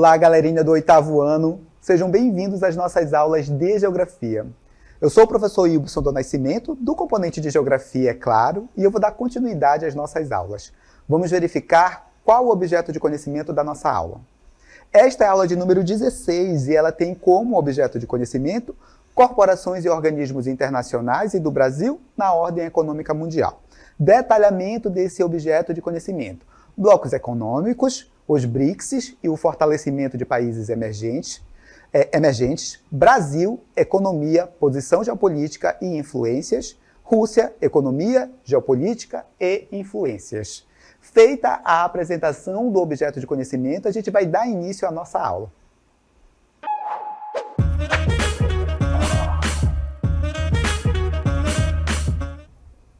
Olá, galerinha do oitavo ano, sejam bem-vindos às nossas aulas de Geografia. Eu sou o professor Ilbson do Nascimento, do componente de Geografia, é claro, e eu vou dar continuidade às nossas aulas. Vamos verificar qual o objeto de conhecimento da nossa aula. Esta é a aula de número 16 e ela tem como objeto de conhecimento corporações e organismos internacionais e do Brasil na ordem econômica mundial. Detalhamento desse objeto de conhecimento. Blocos econômicos, os BRICS e o fortalecimento de países emergentes, Brasil, economia, posição geopolítica e influências, Rússia, economia, geopolítica e influências. Feita a apresentação do objeto de conhecimento, a gente vai dar início à nossa aula.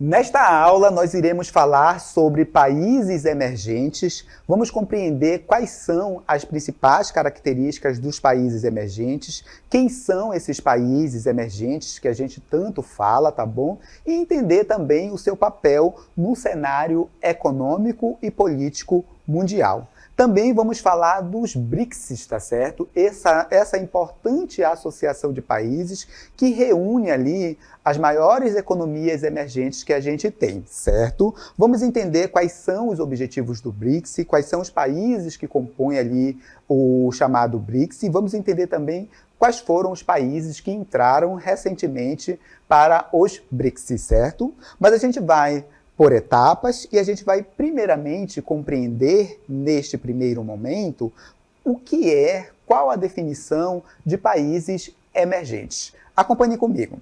Nesta aula, nós iremos falar sobre países emergentes, vamos compreender quais são as principais características dos países emergentes, quem são esses países emergentes que a gente tanto fala, tá bom? E entender também o seu papel no cenário econômico e político mundial. Também vamos falar dos BRICS, tá certo? Essa importante associação de países que reúne ali as maiores economias emergentes que a gente tem, certo? Vamos entender quais são os objetivos do BRICS, quais são os países que compõem ali o chamado BRICS, e vamos entender também quais foram os países que entraram recentemente para os BRICS, certo? Mas a gente vai por etapas e a gente vai primeiramente compreender neste primeiro momento o que é, qual a definição de países emergentes. Acompanhe comigo.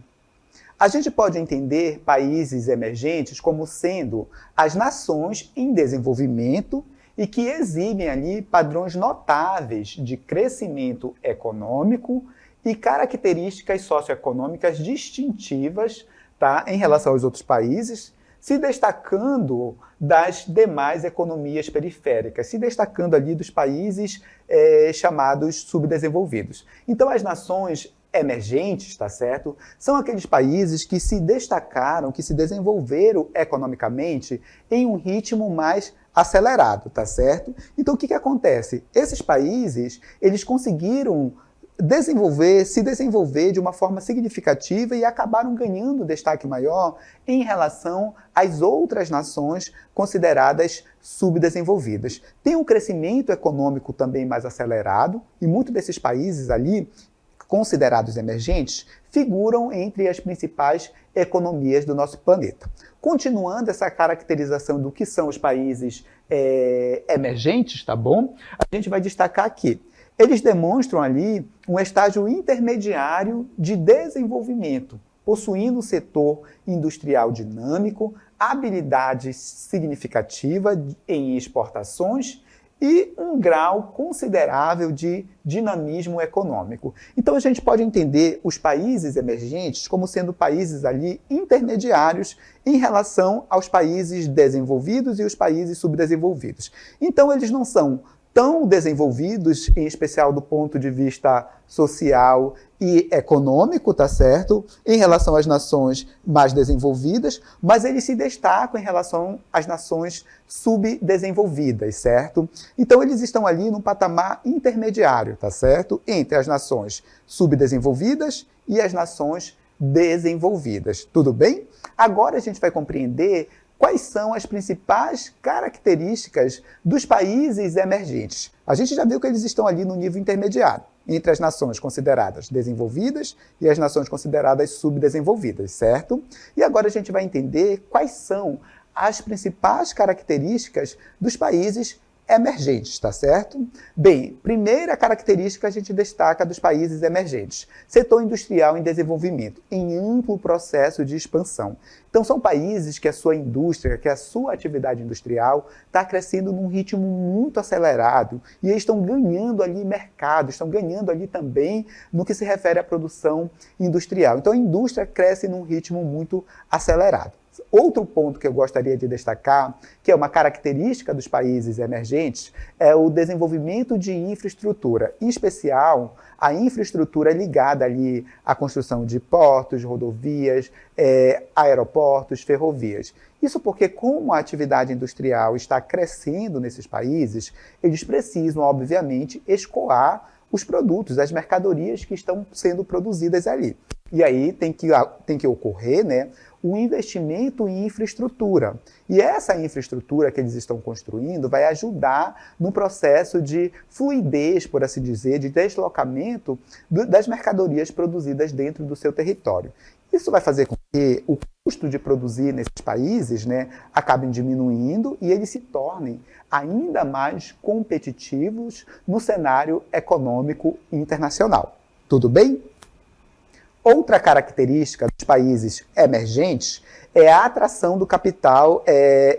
A gente pode entender países emergentes como sendo as nações em desenvolvimento e que exibem ali padrões notáveis de crescimento econômico e características socioeconômicas distintivas, tá, em relação aos outros países, se destacando das demais economias periféricas, se destacando ali dos países chamados subdesenvolvidos. Então, as nações emergentes, tá certo? São aqueles países que se destacaram, que se desenvolveram economicamente em um ritmo mais acelerado, tá certo? Então, o que acontece? Esses países, eles conseguiram se desenvolver de uma forma significativa e acabaram ganhando destaque maior em relação às outras nações consideradas subdesenvolvidas. Tem um crescimento econômico também mais acelerado e muitos desses países ali, considerados emergentes, figuram entre as principais economias do nosso planeta. Continuando essa caracterização do que são os países emergentes, tá bom? A gente vai destacar aqui. Eles demonstram ali um estágio intermediário de desenvolvimento, possuindo um setor industrial dinâmico, habilidade significativa em exportações e um grau considerável de dinamismo econômico. Então a gente pode entender os países emergentes como sendo países ali intermediários em relação aos países desenvolvidos e os países subdesenvolvidos. Então eles não são tão desenvolvidos, em especial do ponto de vista social e econômico, tá certo? Em relação às nações mais desenvolvidas, mas eles se destacam em relação às nações subdesenvolvidas, certo? Então eles estão ali num patamar intermediário, tá certo? Entre as nações subdesenvolvidas e as nações desenvolvidas. Tudo bem? Agora a gente vai compreender quais são as principais características dos países emergentes. A gente já viu que eles estão ali no nível intermediário, entre as nações consideradas desenvolvidas e as nações consideradas subdesenvolvidas, certo? E agora a gente vai entender quais são as principais características dos países emergentes, tá certo? Bem, primeira característica a gente destaca dos países emergentes. Setor industrial em desenvolvimento, em amplo processo de expansão. Então são países que a sua indústria, que a sua atividade industrial está crescendo num ritmo muito acelerado e eles estão ganhando ali mercado, estão ganhando ali também no que se refere à produção industrial. Então a indústria cresce num ritmo muito acelerado. Outro ponto que eu gostaria de destacar, que é uma característica dos países emergentes, é o desenvolvimento de infraestrutura, em especial a infraestrutura ligada ali à construção de portos, rodovias, aeroportos, ferrovias. Isso porque, como a atividade industrial está crescendo nesses países, eles precisam, obviamente, escoar os produtos, as mercadorias que estão sendo produzidas ali. E aí tem que ocorrer, né, um investimento em infraestrutura. E essa infraestrutura que eles estão construindo vai ajudar no processo de fluidez, por assim dizer, de deslocamento das mercadorias produzidas dentro do seu território. Isso vai fazer com que o custo de produzir nesses países, né, acabem diminuindo e eles se tornem ainda mais competitivos no cenário econômico internacional. Tudo bem? Outra característica dos países emergentes é a atração do capital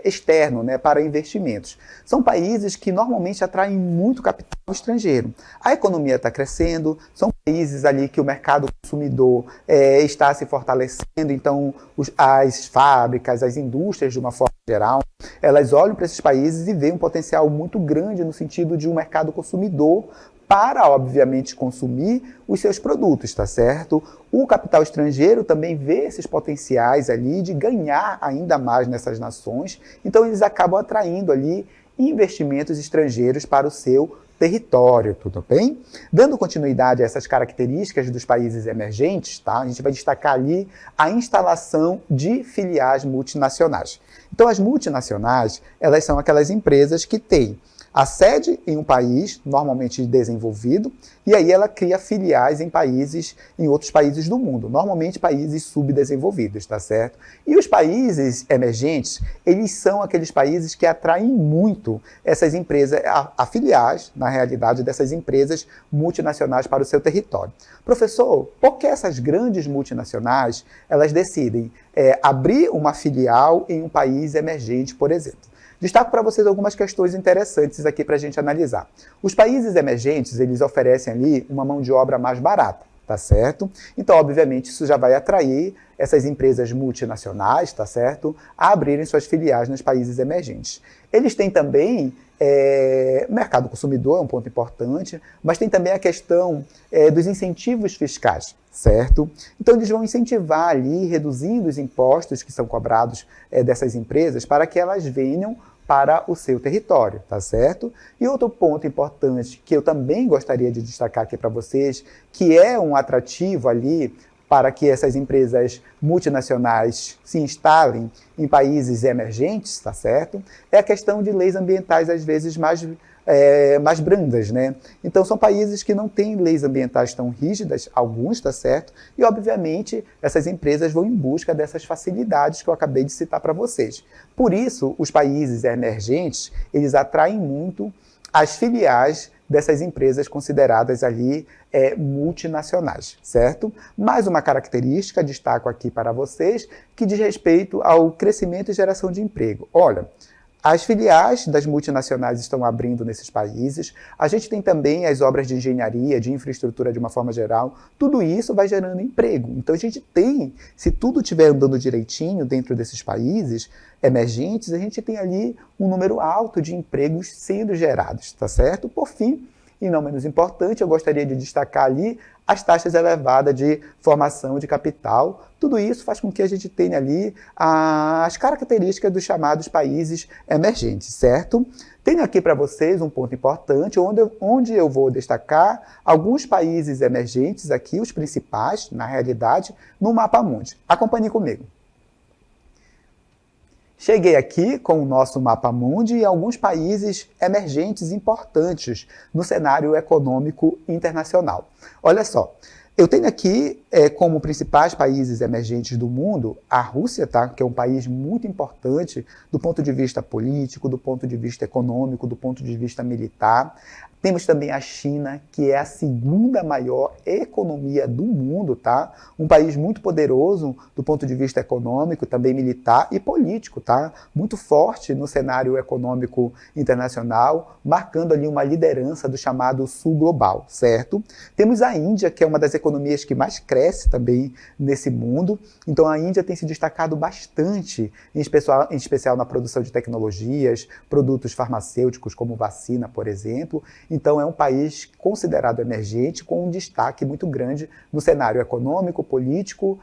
externo, né, para investimentos. São países que normalmente atraem muito capital estrangeiro. A economia está crescendo, são países ali que o mercado consumidor está se fortalecendo, então as fábricas, as indústrias de uma forma geral, elas olham para esses países e veem um potencial muito grande no sentido de um mercado consumidor para, obviamente, consumir os seus produtos, tá certo? O capital estrangeiro também vê esses potenciais ali de ganhar ainda mais nessas nações, então eles acabam atraindo ali investimentos estrangeiros para o seu território, tudo bem? Dando continuidade a essas características dos países emergentes, tá? A gente vai destacar ali a instalação de filiais multinacionais. Então, as multinacionais, elas são aquelas empresas que têm a sede em um país, normalmente desenvolvido, e aí ela cria filiais em outros países do mundo, normalmente países subdesenvolvidos, tá certo? E os países emergentes, eles são aqueles países que atraem muito essas empresas, a filiais, na realidade, dessas empresas multinacionais para o seu território. Professor, por que essas grandes multinacionais, elas decidem abrir uma filial em um país emergente, por exemplo? Destaco para vocês algumas questões interessantes aqui para a gente analisar. Os países emergentes, eles oferecem ali uma mão de obra mais barata, tá certo? Então, obviamente, isso já vai atrair essas empresas multinacionais, tá certo? A abrirem suas filiais nos países emergentes. Eles têm também mercado consumidor, é um ponto importante, mas tem também a questão dos incentivos fiscais, certo? Então, eles vão incentivar ali, reduzindo os impostos que são cobrados dessas empresas para que elas venham para o seu território, tá certo? E outro ponto importante que eu também gostaria de destacar aqui para vocês, que é um atrativo ali para que essas empresas multinacionais se instalem em países emergentes, tá certo? É a questão de leis ambientais, às vezes, mais brandas, né? Então, são países que não têm leis ambientais tão rígidas, alguns, tá certo? E, obviamente, essas empresas vão em busca dessas facilidades que eu acabei de citar para vocês. Por isso, os países emergentes, eles atraem muito as filiais dessas empresas consideradas ali multinacionais, certo? Mais uma característica, destaco aqui para vocês, que diz respeito ao crescimento e geração de emprego. Olha, as filiais das multinacionais estão abrindo nesses países, a gente tem também as obras de engenharia, de infraestrutura de uma forma geral, tudo isso vai gerando emprego. Então a gente tem, se tudo estiver andando direitinho dentro desses países emergentes, a gente tem ali um número alto de empregos sendo gerados, tá certo? Por fim, e não menos importante, eu gostaria de destacar ali as taxas elevadas de formação de capital. Tudo isso faz com que a gente tenha ali as características dos chamados países emergentes, certo? Tenho aqui para vocês um ponto importante, onde eu vou destacar alguns países emergentes aqui, os principais, na realidade, no mapa mundi. Acompanhe comigo. Cheguei aqui com o nosso mapa mundi e alguns países emergentes importantes no cenário econômico internacional. Olha só, eu tenho aqui como principais países emergentes do mundo a Rússia, tá? Que é um país muito importante do ponto de vista político, do ponto de vista econômico, do ponto de vista militar. Temos também a China, que é a segunda maior economia do mundo, tá? Um país muito poderoso do ponto de vista econômico, também militar e político, tá? Muito forte no cenário econômico internacional, marcando ali uma liderança do chamado Sul Global, certo? Temos a Índia, que é uma das economias que mais cresce também nesse mundo. Então a Índia tem se destacado bastante, em especial na produção de tecnologias, produtos farmacêuticos como vacina, por exemplo. Então é um país considerado emergente, com um destaque muito grande no cenário econômico, político,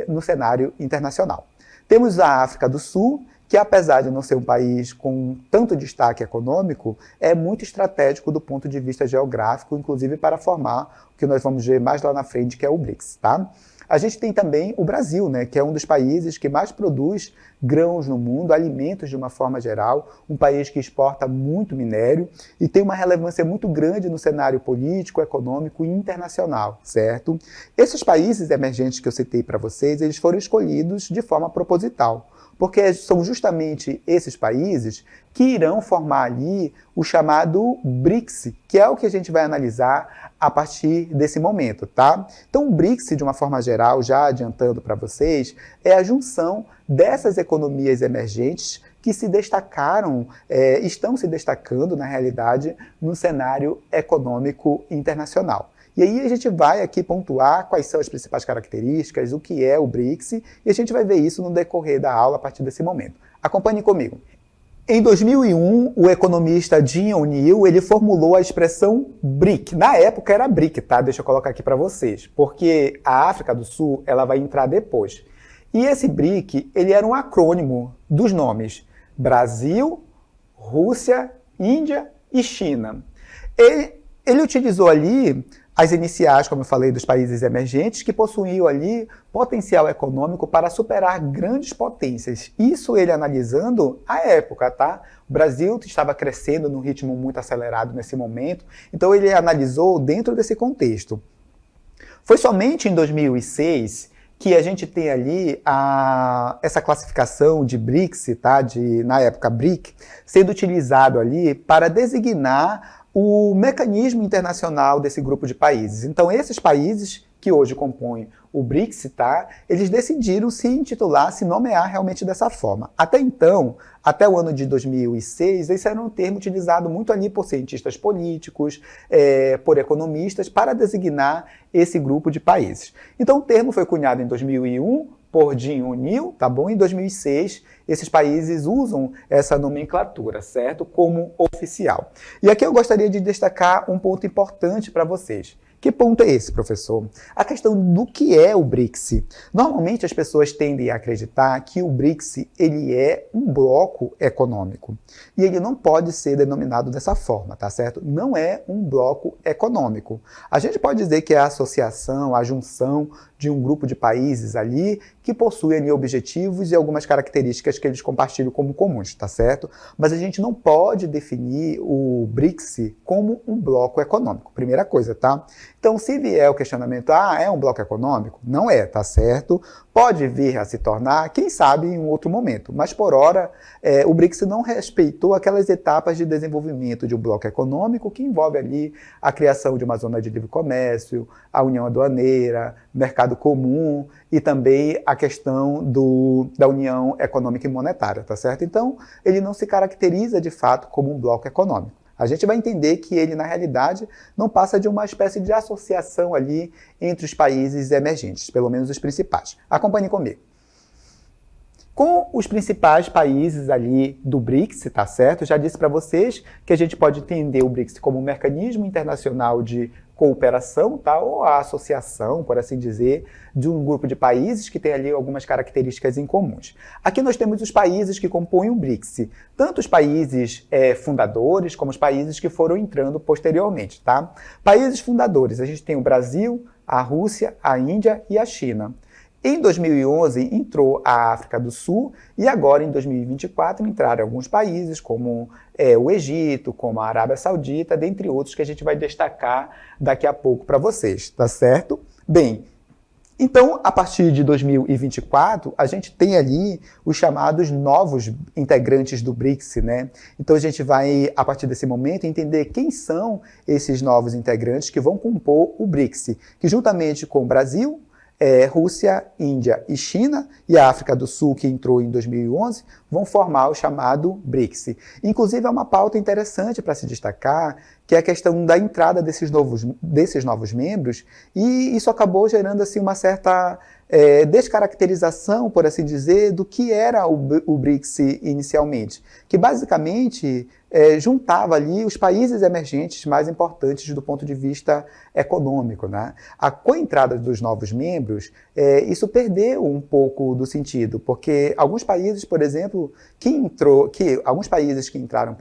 no cenário internacional. Temos a África do Sul, que apesar de não ser um país com tanto destaque econômico, é muito estratégico do ponto de vista geográfico, inclusive para formar o que nós vamos ver mais lá na frente, que é o BRICS, tá? A gente tem também o Brasil, né, que é um dos países que mais produz grãos no mundo, alimentos de uma forma geral, um país que exporta muito minério e tem uma relevância muito grande no cenário político, econômico e internacional, certo? Esses países emergentes que eu citei para vocês, eles foram escolhidos de forma proposital, porque são justamente esses países que irão formar ali o chamado BRICS, que é o que a gente vai analisar a partir desse momento, tá? Então o BRICS, de uma forma geral, já adiantando para vocês, é a junção dessas economias emergentes que se destacaram, estão se destacando, na realidade, no cenário econômico internacional. E aí a gente vai aqui pontuar quais são as principais características, o que é o BRICS, e a gente vai ver isso no decorrer da aula a partir desse momento. Acompanhe comigo. Em 2001, o economista Jim O'Neill, ele formulou a expressão BRIC. Na época era BRIC, tá? Deixa eu colocar aqui para vocês, porque a África do Sul, ela vai entrar depois. E esse BRIC, ele era um acrônimo dos nomes Brasil, Rússia, Índia e China. Ele utilizou ali as iniciais, como eu falei, dos países emergentes, que possuíam ali potencial econômico para superar grandes potências. Isso ele analisando a época, tá? O Brasil estava crescendo num ritmo muito acelerado nesse momento, então ele analisou dentro desse contexto. Foi somente em 2006 que a gente tem ali essa classificação de BRICS, tá? Na época BRIC, sendo utilizado ali para designar o mecanismo internacional desse grupo de países. Então, esses países que hoje compõem o BRICS, tá? Eles decidiram se intitular, se nomear realmente dessa forma. Até então, até o ano de 2006, esse era um termo utilizado muito ali por cientistas políticos, por economistas, para designar esse grupo de países. Então, o termo foi cunhado em 2001, por Jim O'Neill, tá bom? Em 2006, esses países usam essa nomenclatura, certo? Como oficial. E aqui eu gostaria de destacar um ponto importante para vocês. Que ponto é esse, professor? A questão do que é o BRICS. Normalmente as pessoas tendem a acreditar que o BRICS ele é um bloco econômico. E ele não pode ser denominado dessa forma, tá certo? Não é um bloco econômico. A gente pode dizer que é a associação, a junção de um grupo de países ali que possuem ali objetivos e algumas características que eles compartilham como comuns, tá certo? Mas a gente não pode definir o BRICS como um bloco econômico. Primeira coisa, tá? Então, se vier o questionamento, é um bloco econômico? Não é, tá certo? Pode vir a se tornar, quem sabe, em um outro momento. Mas, por hora, o BRICS não respeitou aquelas etapas de desenvolvimento de um bloco econômico que envolve ali a criação de uma zona de livre comércio, a união aduaneira, mercado comum e também a questão da união econômica e monetária, tá certo? Então, ele não se caracteriza, de fato, como um bloco econômico. A gente vai entender que ele, na realidade, não passa de uma espécie de associação ali entre os países emergentes, pelo menos os principais. Acompanhe comigo. Com os principais países ali do BRICS, tá certo? Já disse para vocês que a gente pode entender o BRICS como um mecanismo internacional de cooperação, tá? Ou a associação, por assim dizer, de um grupo de países que tem ali algumas características em comuns. Aqui nós temos os países que compõem o BRICS, tanto os países fundadores como os países que foram entrando posteriormente, tá? Países fundadores, a gente tem o Brasil, a Rússia, a Índia e a China. Em 2011 entrou a África do Sul e agora em 2024 entraram alguns países como o Egito, como a Arábia Saudita, dentre outros que a gente vai destacar daqui a pouco para vocês, tá certo? Bem, então a partir de 2024 a gente tem ali os chamados novos integrantes do BRICS, né? Então a gente vai, a partir desse momento, entender quem são esses novos integrantes que vão compor o BRICS, que juntamente com o Brasil, Rússia, Índia e China, e a África do Sul, que entrou em 2011, vão formar o chamado BRICS. Inclusive, é uma pauta interessante para se destacar, que é a questão da entrada desses novos membros, e isso acabou gerando assim, uma certa descaracterização, por assim dizer, do que era o BRICS inicialmente, que basicamente juntava ali os países emergentes mais importantes do ponto de vista econômico, né? Com a entrada dos novos membros, isso perdeu um pouco do sentido, porque alguns países, por exemplo, alguns países que entraram,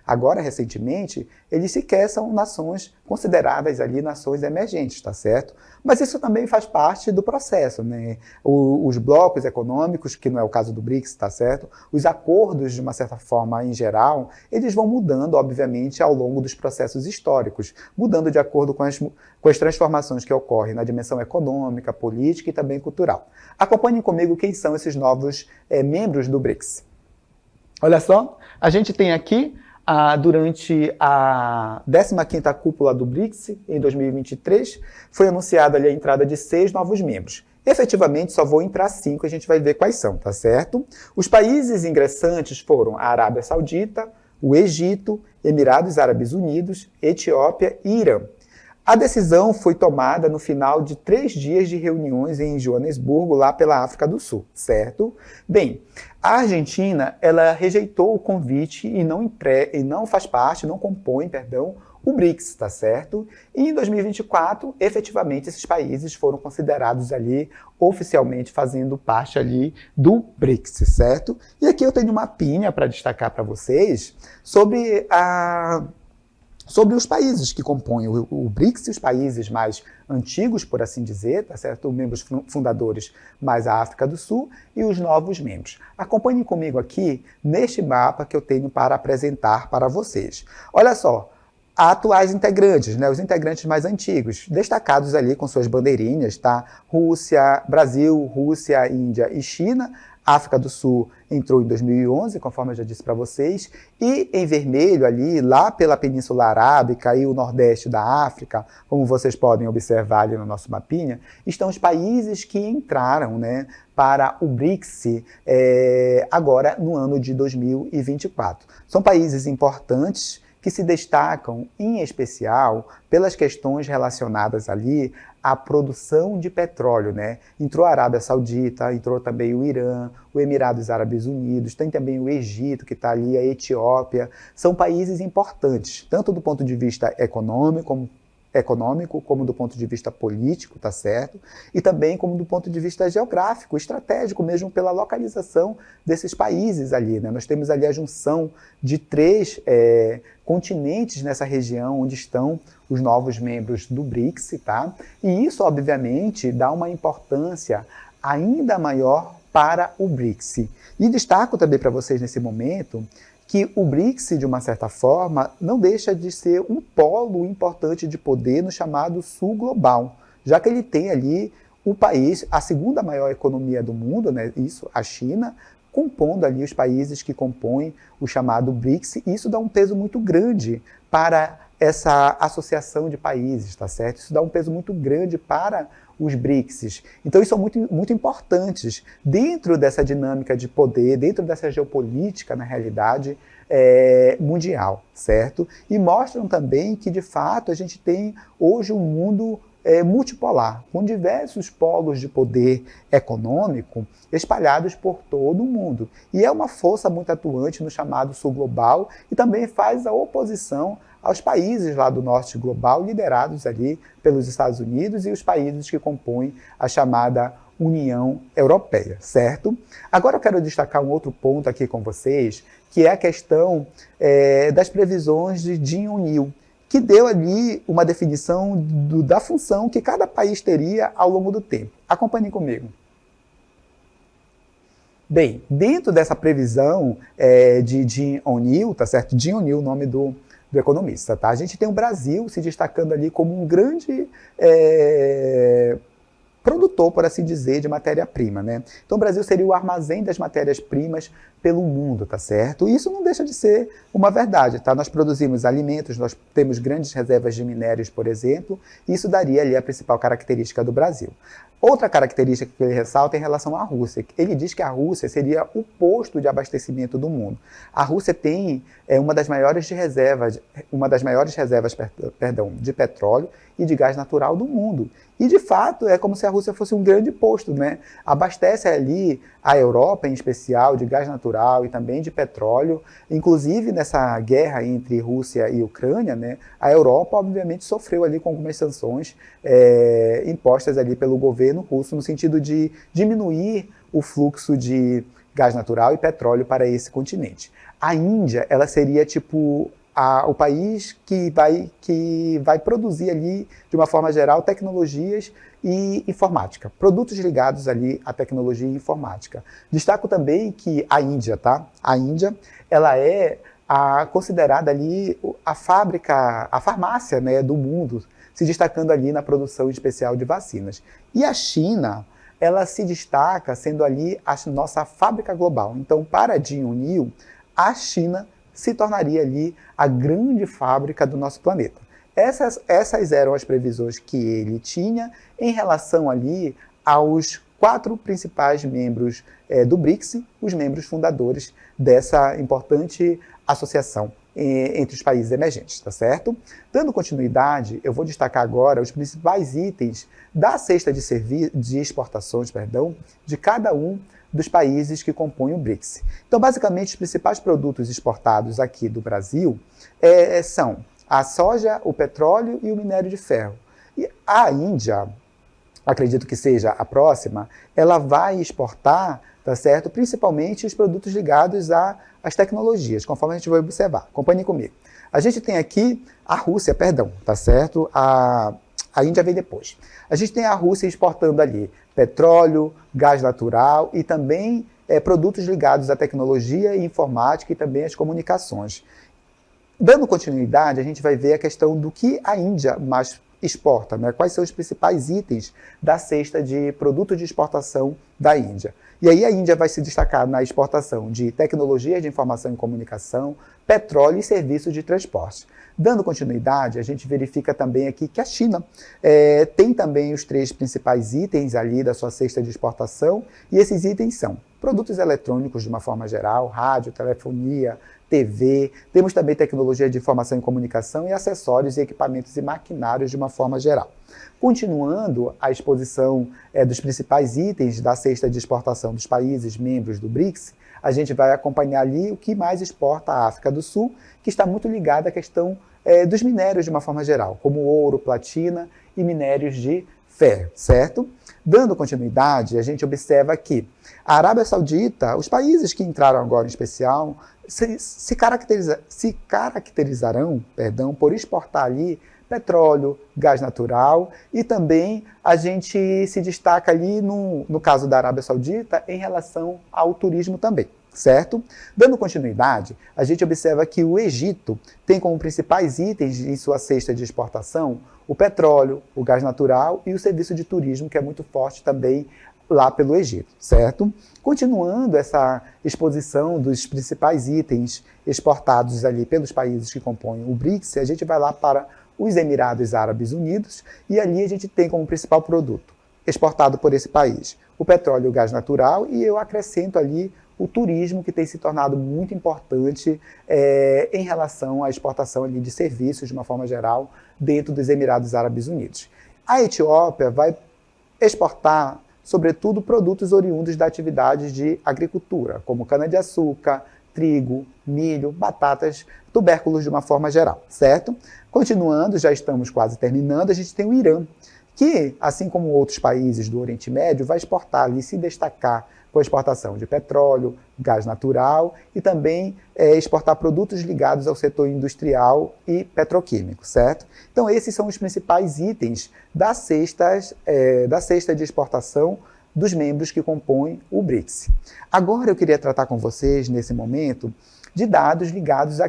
agora recentemente, eles sequer são nações consideradas ali nações emergentes, tá certo? Mas isso também faz parte do processo, né? Os blocos econômicos, que não é o caso do BRICS, tá certo? Os acordos, de uma certa forma, em geral, eles vão mudando, obviamente, ao longo dos processos históricos, mudando de acordo com as transformações que ocorrem na dimensão econômica, política e também cultural. Acompanhem comigo quem são esses novos membros do BRICS. Olha só, a gente tem aqui, durante a 15ª cúpula do BRICS, em 2023, foi anunciada ali a entrada de 6 novos membros. Efetivamente, só vão entrar 5, a gente vai ver quais são, tá certo? Os países ingressantes foram a Arábia Saudita, o Egito, Emirados Árabes Unidos, Etiópia e Irã. A decisão foi tomada no final de 3 dias de reuniões em Joanesburgo, lá pela África do Sul, certo? Bem, a Argentina, ela rejeitou o convite e não faz parte, não compõe, o BRICS, tá certo? E em 2024, efetivamente, esses países foram considerados ali, oficialmente fazendo parte ali do BRICS, certo? E aqui eu tenho uma mapinha para destacar para vocês sobre os países que compõem o BRICS, os países mais antigos, por assim dizer, tá certo? Os membros fundadores mais a África do Sul e os novos membros. Acompanhem comigo aqui neste mapa que eu tenho para apresentar para vocês. Olha só, atuais integrantes, né? Os integrantes mais antigos, destacados ali com suas bandeirinhas, tá? Brasil, Rússia, Índia e China. África do Sul entrou em 2011, conforme eu já disse para vocês, e em vermelho ali, lá pela Península Arábica e o Nordeste da África, como vocês podem observar ali no nosso mapinha, estão os países que entraram, né, para o BRICS agora no ano de 2024. São países importantes que se destacam, em especial, pelas questões relacionadas ali à produção de petróleo, né? Entrou a Arábia Saudita, entrou também o Irã, o Emirados Árabes Unidos, tem também o Egito, que está ali, a Etiópia. São países importantes, tanto do ponto de vista econômico, como do ponto de vista político, tá certo? E também como do ponto de vista geográfico, estratégico mesmo, pela localização desses países ali, né? Nós temos ali a junção de 3 continentes nessa região onde estão os novos membros do BRICS, tá? E isso, obviamente, dá uma importância ainda maior para o BRICS. E destaco também para vocês nesse momento que o BRICS, de uma certa forma, não deixa de ser um polo importante de poder no chamado Sul Global, já que ele tem ali o país, a segunda maior economia do mundo, né, isso, a China, compondo ali os países que compõem o chamado BRICS, e isso dá um peso muito grande para essa associação de países, tá certo? Isso dá um peso muito grande para os BRICS. Então, isso são muito importantes dentro dessa dinâmica de poder, dentro dessa geopolítica, na realidade, mundial, certo? E mostram também que, de fato, a gente tem hoje um mundo multipolar, com diversos polos de poder econômico espalhados por todo o mundo. E é uma força muito atuante no chamado Sul Global e também faz a oposição aos países lá do Norte Global, liderados ali pelos Estados Unidos e os países que compõem a chamada União Europeia, certo? Agora eu quero destacar um outro ponto aqui com vocês, que é a questão das previsões de Jim O'Neill, que deu ali uma definição da função que cada país teria ao longo do tempo. Acompanhem comigo. Bem, dentro dessa previsão de Jim O'Neill, tá certo? Jim O'Neill, o nome do economista, tá? A gente tem o Brasil se destacando ali como um grande produtor, por assim dizer, de matéria-prima, né? Então o Brasil seria o armazém das matérias-primas pelo mundo, tá certo? E isso não deixa de ser uma verdade, tá? Nós produzimos alimentos, nós temos grandes reservas de minérios, por exemplo, e isso daria ali a principal característica do Brasil. Outra característica que ele ressalta é em relação à Rússia. Ele diz que a Rússia seria o posto de abastecimento do mundo. A Rússia tem uma das maiores reservas de petróleo e de gás natural do mundo. E, de fato, é como se a Rússia fosse um grande posto, né? Abastece ali a Europa, em especial, de gás natural e também de petróleo. Inclusive, nessa guerra entre Rússia e Ucrânia, né, a Europa, obviamente, sofreu ali com algumas sanções impostas ali pelo governo russo, no sentido de diminuir o fluxo de gás natural e petróleo para esse continente. A Índia, ela seria tipo o país que vai produzir ali, de uma forma geral, tecnologias e informática, produtos ligados ali à tecnologia e informática. Destaco também que a Índia, tá? A Índia, ela é considerada ali a farmácia, né, do mundo, se destacando ali na produção especial de vacinas. E a China, ela se destaca sendo ali a nossa fábrica global. Então, para Jin Unil, a China se tornaria ali a grande fábrica do nosso planeta. Essas eram as previsões que ele tinha em relação ali aos 4 principais membros do BRICS, os membros fundadores dessa importante associação entre os países emergentes, tá certo? Dando continuidade, eu vou destacar agora os principais itens da cesta de exportações, de cada um dos países que compõem o BRICS. Então, basicamente, os principais produtos exportados aqui do Brasil são a soja, o petróleo e o minério de ferro. E a Índia, acredito que seja a próxima, ela vai exportar, tá certo? Principalmente os produtos ligados às tecnologias, conforme a gente vai observar. Acompanhe comigo. A gente tem aqui a Rússia, tá certo? A Índia vem depois. A gente tem a Rússia exportando ali petróleo, gás natural e também produtos ligados à tecnologia e informática e também às comunicações. Dando continuidade, a gente vai ver a questão do que a Índia mais exporta, né? Quais são os principais itens da cesta de produtos de exportação da Índia. E aí a Índia vai se destacar na exportação de tecnologias de informação e comunicação, petróleo e serviços de transporte. Dando continuidade, a gente verifica também aqui que a China tem também os 3 principais itens ali da sua cesta de exportação, e esses itens são produtos eletrônicos de uma forma geral, rádio, telefonia, TV, temos também tecnologia de informação e comunicação e acessórios e equipamentos e maquinários de uma forma geral. Continuando a exposição dos principais itens da cesta de exportação dos países membros do BRICS, a gente vai acompanhar ali o que mais exporta a África do Sul, que está muito ligada à questão dos minérios de uma forma geral, como ouro, platina e minérios de ferro, certo? Dando continuidade, a gente observa que a Arábia Saudita, os países que entraram agora em especial, se caracterizarão por exportar ali petróleo, gás natural e também a gente se destaca ali no caso da Arábia Saudita em relação ao turismo também, certo? Dando continuidade, a gente observa que o Egito tem como principais itens em sua cesta de exportação o petróleo, o gás natural e o serviço de turismo, que é muito forte também lá pelo Egito, certo? Continuando essa exposição dos principais itens exportados ali pelos países que compõem o BRICS, a gente vai lá para os Emirados Árabes Unidos e ali a gente tem como principal produto exportado por esse país o petróleo e o gás natural, e eu acrescento ali o turismo, que tem se tornado muito importante em relação à exportação ali de serviços de uma forma geral dentro dos Emirados Árabes Unidos. A Etiópia vai exportar sobretudo produtos oriundos da atividade de agricultura, como cana-de-açúcar, trigo, milho, batatas, tubérculos de uma forma geral, certo? Continuando, já estamos quase terminando, a gente tem o Irã, que, assim como outros países do Oriente Médio, vai exportar ali, se destacar com a exportação de petróleo, gás natural e também exportar produtos ligados ao setor industrial e petroquímico, certo? Então esses são os principais itens da cesta de exportação dos membros que compõem o BRICS. Agora eu queria tratar com vocês, nesse momento, de dados ligados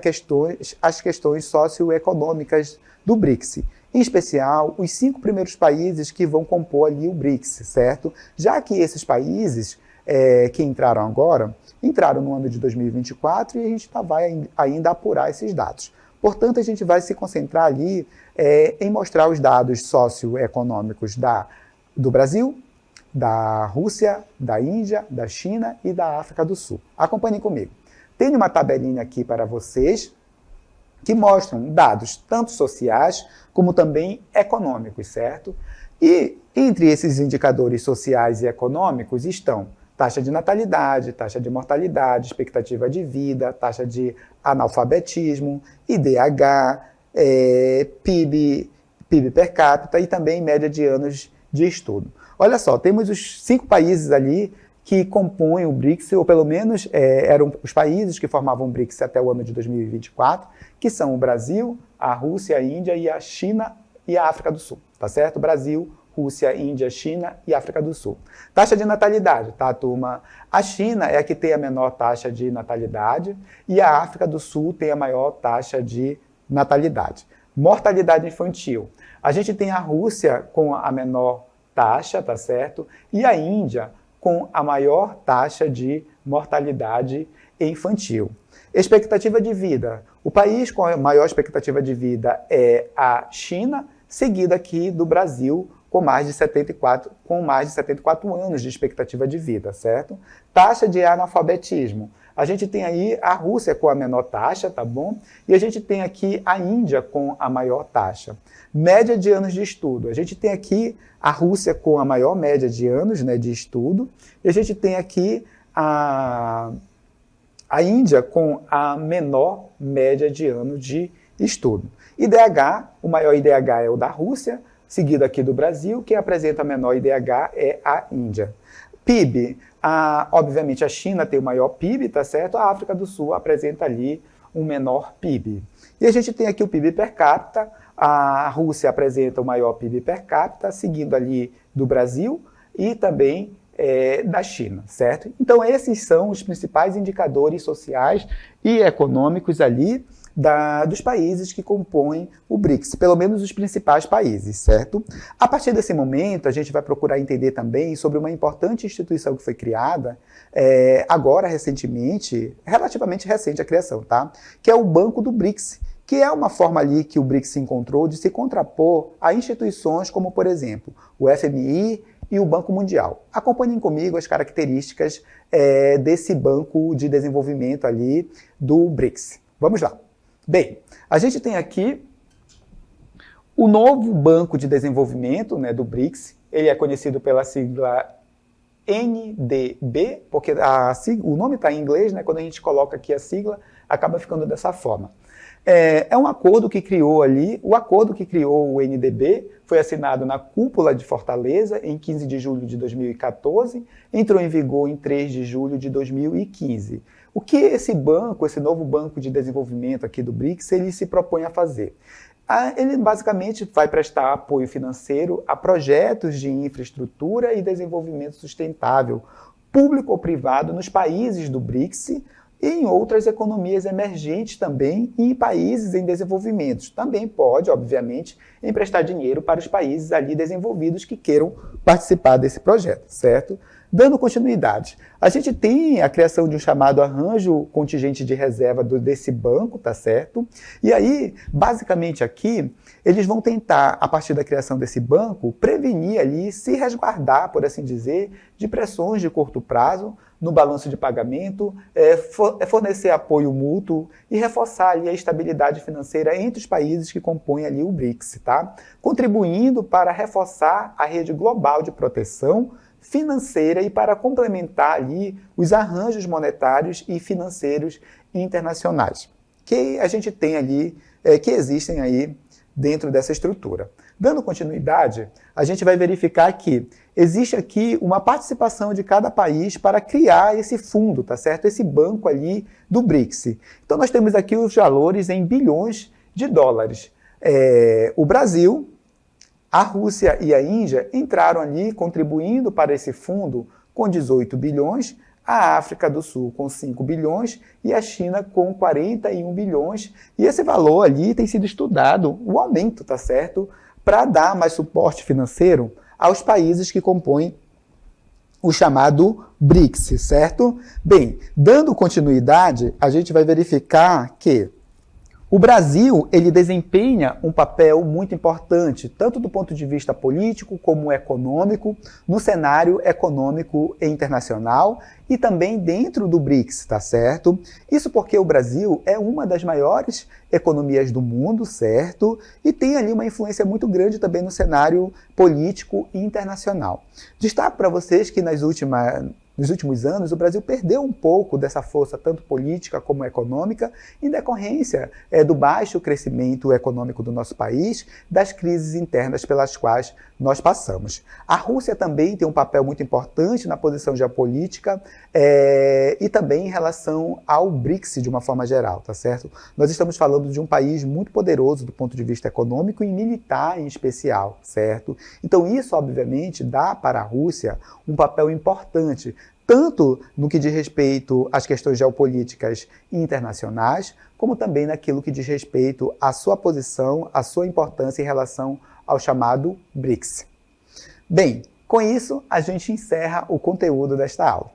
às questões socioeconômicas do BRICS. Em especial, os 5 primeiros países que vão compor ali o BRICS, certo? Já que esses países que entraram agora, entraram no ano de 2024 e a gente vai ainda apurar esses dados. Portanto, a gente vai se concentrar ali em mostrar os dados socioeconômicos do Brasil, da Rússia, da Índia, da China e da África do Sul. Acompanhem comigo. Tenho uma tabelinha aqui para vocês que mostram dados tanto sociais como também econômicos, certo? E entre esses indicadores sociais e econômicos estão taxa de natalidade, taxa de mortalidade, expectativa de vida, taxa de analfabetismo, IDH, PIB per capita e também média de anos de estudo. Olha só, temos os 5 países ali que compõem o BRICS, ou pelo menos eram os países que formavam o BRICS até o ano de 2024, que são o Brasil, a Rússia, a Índia e a China e a África do Sul, tá certo? Brasil, Rússia, Índia, China e África do Sul. Taxa de natalidade, tá, turma? A China é a que tem a menor taxa de natalidade e a África do Sul tem a maior taxa de natalidade. Mortalidade infantil. A gente tem a Rússia com a menor taxa, tá certo? E a Índia com a maior taxa de mortalidade infantil. Expectativa de vida. O país com a maior expectativa de vida é a China, seguida aqui do Brasil, com mais de 74 anos de expectativa de vida, certo? Taxa de analfabetismo. A gente tem aí a Rússia com a menor taxa, tá bom? E a gente tem aqui a Índia com a maior taxa. Média de anos de estudo. A gente tem aqui a Rússia com a maior média de anos, né, de estudo. E a gente tem aqui a Índia com a menor média de anos de estudo. IDH, o maior IDH é o da Rússia, seguido aqui do Brasil. Quem apresenta menor IDH é a Índia. PIB, obviamente a China tem o maior PIB, tá certo? A África do Sul apresenta ali um menor PIB. E a gente tem aqui o PIB per capita, a Rússia apresenta o maior PIB per capita, seguindo ali do Brasil e também da China, certo? Então esses são os principais indicadores sociais e econômicos ali dos países que compõem o BRICS, pelo menos os principais países, certo? A partir desse momento, a gente vai procurar entender também sobre uma importante instituição que foi criada agora recentemente, relativamente recente a criação, tá? Que é o Banco do BRICS, que é uma forma ali que o BRICS encontrou de se contrapor a instituições como, por exemplo, o FMI e o Banco Mundial. Acompanhem comigo as características desse banco de desenvolvimento ali do BRICS. Vamos lá. Bem, a gente tem aqui o novo Banco de Desenvolvimento, né, do BRICS. Ele é conhecido pela sigla NDB, porque o nome está em inglês, né, quando a gente coloca aqui a sigla, acaba ficando dessa forma. É um acordo que criou ali, o acordo que criou o NDB foi assinado na Cúpula de Fortaleza em 15 de julho de 2014, entrou em vigor em 3 de julho de 2015. O que esse banco, esse novo banco de desenvolvimento aqui do BRICS, ele se propõe a fazer? Ele basicamente vai prestar apoio financeiro a projetos de infraestrutura e desenvolvimento sustentável, público ou privado, nos países do BRICS, e em outras economias emergentes também e em países em desenvolvimento. Também pode, obviamente, emprestar dinheiro para os países ali desenvolvidos que queiram participar desse projeto, certo? Dando continuidade, a gente tem a criação de um chamado arranjo contingente de reserva desse banco, tá certo? E aí, basicamente aqui, eles vão tentar, a partir da criação desse banco, prevenir ali, se resguardar, por assim dizer, de pressões de curto prazo no balanço de pagamento, fornecer apoio mútuo e reforçar ali a estabilidade financeira entre os países que compõem ali o BRICS, tá? Contribuindo para reforçar a rede global de proteção financeira e para complementar ali os arranjos monetários e financeiros internacionais que a gente tem ali, que existem aí dentro dessa estrutura. Dando continuidade, a gente vai verificar que existe aqui uma participação de cada país para criar esse fundo, tá certo? Esse banco ali do BRICS. Então nós temos aqui os valores em bilhões de dólares. O Brasil, a Rússia e a Índia entraram ali contribuindo para esse fundo com 18 bilhões, a África do Sul com 5 bilhões e a China com 41 bilhões. E esse valor ali tem sido estudado, o aumento, tá certo? Para dar mais suporte financeiro aos países que compõem o chamado BRICS, certo? Bem, dando continuidade, a gente vai verificar que o Brasil, ele desempenha um papel muito importante, tanto do ponto de vista político como econômico, no cenário econômico internacional e também dentro do BRICS, tá certo? Isso porque o Brasil é uma das maiores economias do mundo, certo? E tem ali uma influência muito grande também no cenário político internacional. Destaco para vocês que nos últimos anos, o Brasil perdeu um pouco dessa força, tanto política como econômica, em decorrência do baixo crescimento econômico do nosso país, das crises internas pelas quais nós passamos. A Rússia também tem um papel muito importante na posição geopolítica e também em relação ao BRICS de uma forma geral, tá certo? Nós estamos falando de um país muito poderoso do ponto de vista econômico e militar em especial, certo? Então isso, obviamente, dá para a Rússia um papel importante, tanto no que diz respeito às questões geopolíticas internacionais, como também naquilo que diz respeito à sua posição, à sua importância em relação ao chamado BRICS. Bem, com isso, a gente encerra o conteúdo desta aula.